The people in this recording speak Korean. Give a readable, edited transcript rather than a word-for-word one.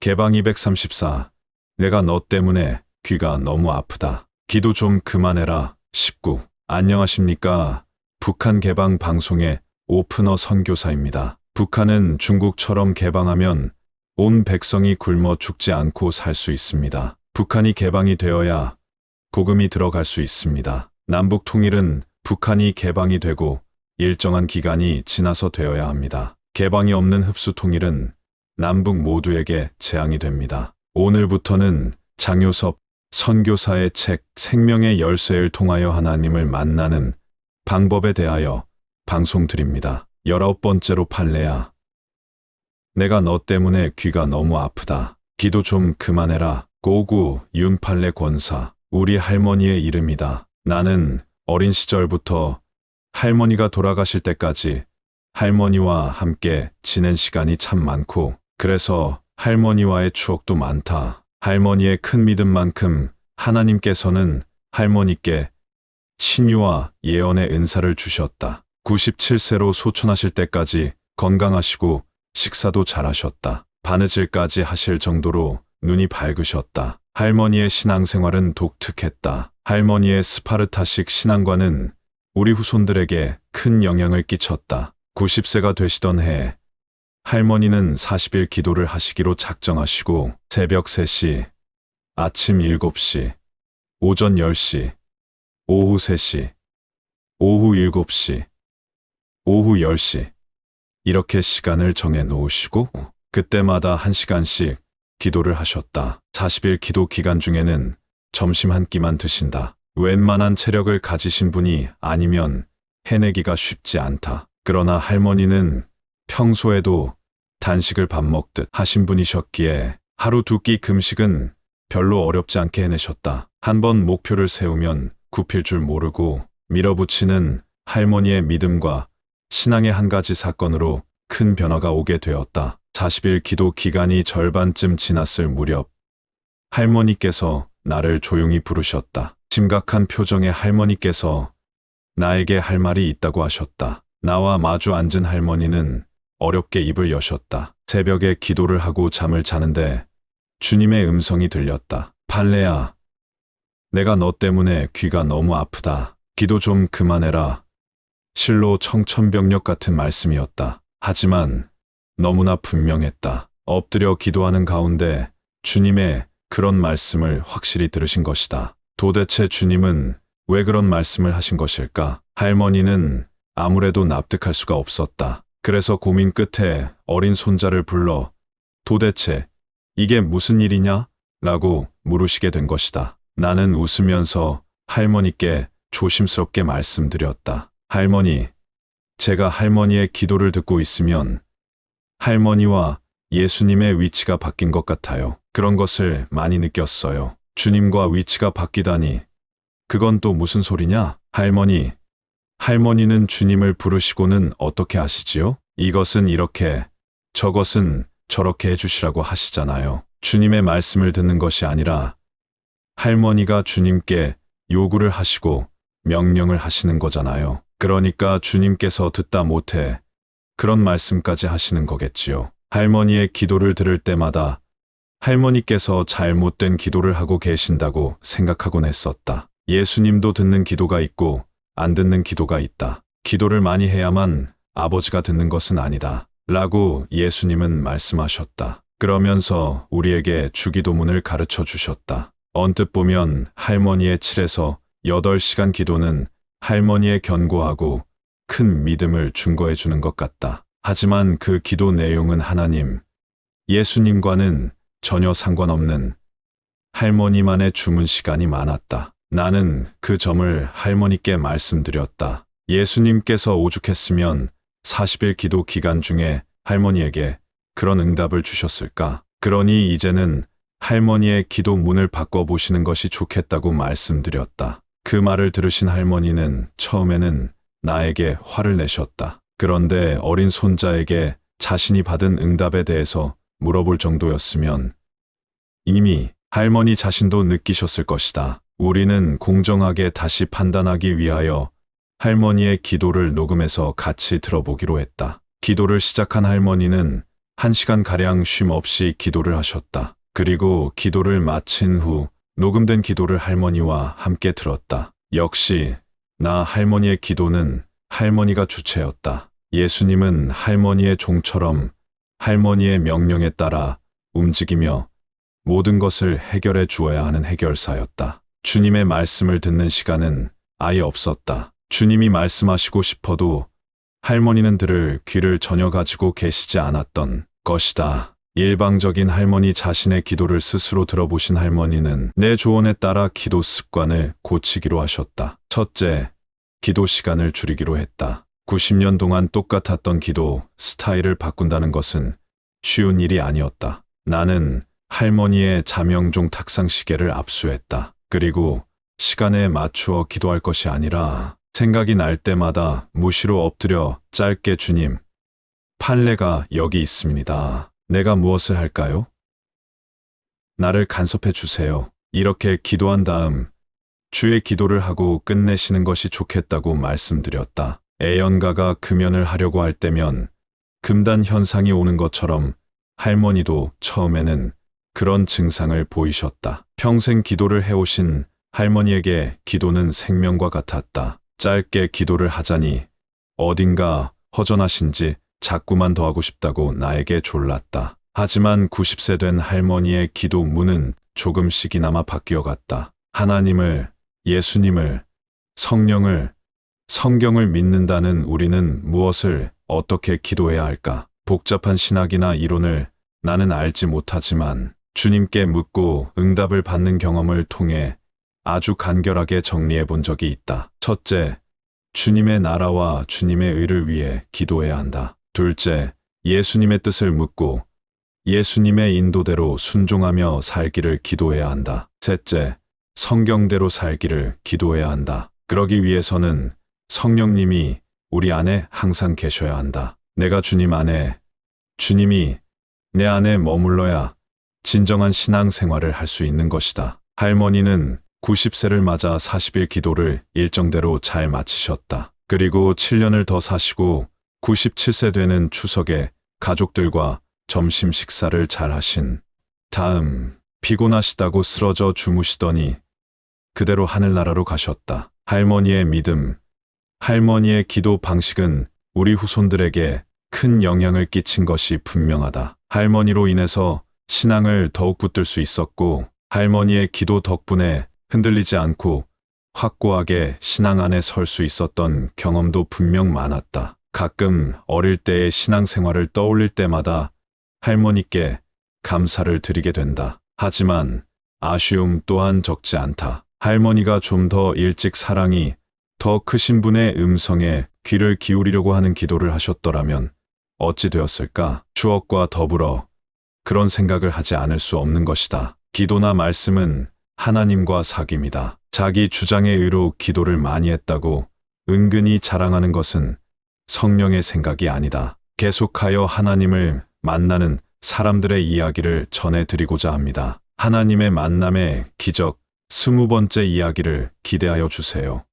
개방 234. 내가 너 때문에 귀가 너무 아프다. 기도 좀 그만해라. 19. 안녕하십니까. 북한 개방 방송의 오프너 선교사입니다. 북한은 중국처럼 개방하면 온 백성이 굶어 죽지 않고 살 수 있습니다. 북한이 개방이 되어야 복음이 들어갈 수 있습니다. 남북 통일은 북한이 개방이 되고 일정한 기간이 지나서 되어야 합니다. 개방이 없는 흡수 통일은 남북 모두에게 재앙이 됩니다. 오늘부터는 장요섭 선교사의 책 생명의 열쇠를 통하여 하나님을 만나는 방법에 대하여 방송 드립니다. 19번째로 판례야. 내가 너 때문에 귀가 너무 아프다. 기도 좀 그만해라. 고구 윤판례 권사. 우리 할머니의 이름이다. 나는 어린 시절부터 할머니가 돌아가실 때까지 할머니와 함께 지낸 시간이 참 많고 그래서 할머니와의 추억도 많다. 할머니의 큰 믿음만큼 하나님께서는 할머니께 신유와 예언의 은사를 주셨다. 97세로 소천하실 때까지 건강하시고 식사도 잘하셨다. 바느질까지 하실 정도로 눈이 밝으셨다. 할머니의 신앙생활은 독특했다. 할머니의 스파르타식 신앙과는 우리 후손들에게 큰 영향을 끼쳤다. 90세가 되시던 해 할머니는 40일 기도를 하시기로 작정하시고 새벽 3시, 아침 7시, 오전 10시, 오후 3시, 오후 7시, 오후 10시 이렇게 시간을 정해 놓으시고 그때마다 1시간씩 기도를 하셨다. 40일 기도 기간 중에는 점심 한 끼만 드신다. 웬만한 체력을 가지신 분이 아니면 해내기가 쉽지 않다. 그러나 할머니는 평소에도 단식을 밥 먹듯 하신 분이셨기에 하루 2끼 금식은 별로 어렵지 않게 해내셨다. 한번 목표를 세우면 굽힐 줄 모르고 밀어붙이는 할머니의 믿음과 신앙의 한 가지 사건으로 큰 변화가 오게 되었다. 40일 기도 기간이 절반쯤 지났을 무렵 할머니께서 나를 조용히 부르셨다. 심각한 표정의 할머니께서 나에게 할 말이 있다고 하셨다. 나와 마주 앉은 할머니는 어렵게 입을 여셨다. 새벽에 기도를 하고 잠을 자는데 주님의 음성이 들렸다. 판례야, 내가 너 때문에 귀가 너무 아프다. 기도 좀 그만해라. 실로 청천벽력 같은 말씀이었다. 하지만 너무나 분명했다. 엎드려 기도하는 가운데 주님의 그런 말씀을 확실히 들으신 것이다. 도대체 주님은 왜 그런 말씀을 하신 것일까? 할머니는 아무래도 납득할 수가 없었다. 그래서 고민 끝에 어린 손자를 불러 도대체 이게 무슨 일이냐? 라고 물으시게 된 것이다. 나는 웃으면서 할머니께 조심스럽게 말씀드렸다. 할머니, 제가 할머니의 기도를 듣고 있으면 할머니와 예수님의 위치가 바뀐 것 같아요. 그런 것을 많이 느꼈어요. 주님과 위치가 바뀌다니. 그건 또 무슨 소리냐? 할머니는 주님을 부르시고는 어떻게 하시지요? 이것은 이렇게, 저것은 저렇게 해주시라고 하시잖아요. 주님의 말씀을 듣는 것이 아니라 할머니가 주님께 요구를 하시고 명령을 하시는 거잖아요. 그러니까 주님께서 듣다 못해 그런 말씀까지 하시는 거겠지요. 할머니의 기도를 들을 때마다 할머니께서 잘못된 기도를 하고 계신다고 생각하곤 했었다. 예수님도 듣는 기도가 있고 안 듣는 기도가 있다. 기도를 많이 해야만 아버지가 듣는 것은 아니다. 라고 예수님은 말씀하셨다. 그러면서 우리에게 주기도문을 가르쳐 주셨다. 언뜻 보면 할머니의 7에서 8시간 기도는 할머니의 견고하고 큰 믿음을 증거해 주는 것 같다. 하지만 그 기도 내용은 하나님, 예수님과는 전혀 상관없는 할머니만의 주문 시간이 많았다. 나는 그 점을 할머니께 말씀드렸다. 예수님께서 오죽했으면 40일 기도 기간 중에 할머니에게 그런 응답을 주셨을까? 그러니 이제는 할머니의 기도 문을 바꿔보시는 것이 좋겠다고 말씀드렸다. 그 말을 들으신 할머니는 처음에는 나에게 화를 내셨다. 그런데 어린 손자에게 자신이 받은 응답에 대해서 물어볼 정도였으면 이미 할머니 자신도 느끼셨을 것이다. 우리는 공정하게 다시 판단하기 위하여 할머니의 기도를 녹음해서 같이 들어보기로 했다. 기도를 시작한 할머니는 1시간가량 쉼 없이 기도를 하셨다. 그리고 기도를 마친 후 녹음된 기도를 할머니와 함께 들었다. 역시 나 할머니의 기도는 할머니가 주체였다. 예수님은 할머니의 종처럼 할머니의 명령에 따라 움직이며 모든 것을 해결해 주어야 하는 해결사였다. 주님의 말씀을 듣는 시간은 아예 없었다. 주님이 말씀하시고 싶어도 할머니는 들을 귀를 전혀 가지고 계시지 않았던 것이다. 일방적인 할머니 자신의 기도를 스스로 들어보신 할머니는 내 조언에 따라 기도 습관을 고치기로 하셨다. 첫째, 기도 시간을 줄이기로 했다. 90년 동안 똑같았던 기도 스타일을 바꾼다는 것은 쉬운 일이 아니었다. 나는 할머니의 자명종 탁상 시계를 압수했다. 그리고 시간에 맞추어 기도할 것이 아니라 생각이 날 때마다 무시로 엎드려 짧게 주님, 판례가 여기 있습니다. 내가 무엇을 할까요? 나를 간섭해 주세요. 이렇게 기도한 다음 주의 기도를 하고 끝내시는 것이 좋겠다고 말씀드렸다. 애연가가 금연을 하려고 할 때면 금단 현상이 오는 것처럼 할머니도 처음에는 그런 증상을 보이셨다. 평생 기도를 해오신 할머니에게 기도는 생명과 같았다. 짧게 기도를 하자니 어딘가 허전하신지 자꾸만 더 하고 싶다고 나에게 졸랐다. 하지만 90세 된 할머니의 기도 문은 조금씩이나마 바뀌어갔다. 하나님을, 예수님을, 성령을, 성경을 믿는다는 우리는 무엇을 어떻게 기도해야 할까? 복잡한 신학이나 이론을 나는 알지 못하지만 주님께 묻고 응답을 받는 경험을 통해 아주 간결하게 정리해 본 적이 있다. 첫째, 주님의 나라와 주님의 의를 위해 기도해야 한다. 둘째, 예수님의 뜻을 묻고 예수님의 인도대로 순종하며 살기를 기도해야 한다. 셋째, 성경대로 살기를 기도해야 한다. 그러기 위해서는 성령님이 우리 안에 항상 계셔야 한다. 내가 주님 안에, 주님이 내 안에 머물러야 진정한 신앙생활을 할 수 있는 것이다. 할머니는 90세를 맞아 40일 기도를 일정대로 잘 마치셨다. 그리고 7년을 더 사시고 97세 되는 추석에 가족들과 점심 식사를 잘 하신 다음 피곤하시다고 쓰러져 주무시더니 그대로 하늘나라로 가셨다. 할머니의 믿음, 할머니의 기도 방식은 우리 후손들에게 큰 영향을 끼친 것이 분명하다. 할머니로 인해서 신앙을 더욱 붙들 수 있었고 할머니의 기도 덕분에 흔들리지 않고 확고하게 신앙 안에 설 수 있었던 경험도 분명 많았다. 가끔 어릴 때의 신앙생활을 떠올릴 때마다 할머니께 감사를 드리게 된다. 하지만 아쉬움 또한 적지 않다. 할머니가 좀 더 일찍 사랑이 더 크신 분의 음성에 귀를 기울이려고 하는 기도를 하셨더라면 어찌 되었을까? 추억과 더불어 그런 생각을 하지 않을 수 없는 것이다. 기도나 말씀은 하나님과 사귐이다. 자기 주장의 의로 기도를 많이 했다고 은근히 자랑하는 것은 성령의 생각이 아니다. 계속하여 하나님을 만나는 사람들의 이야기를 전해드리고자 합니다. 하나님의 만남의 기적 20번째 이야기를 기대하여 주세요.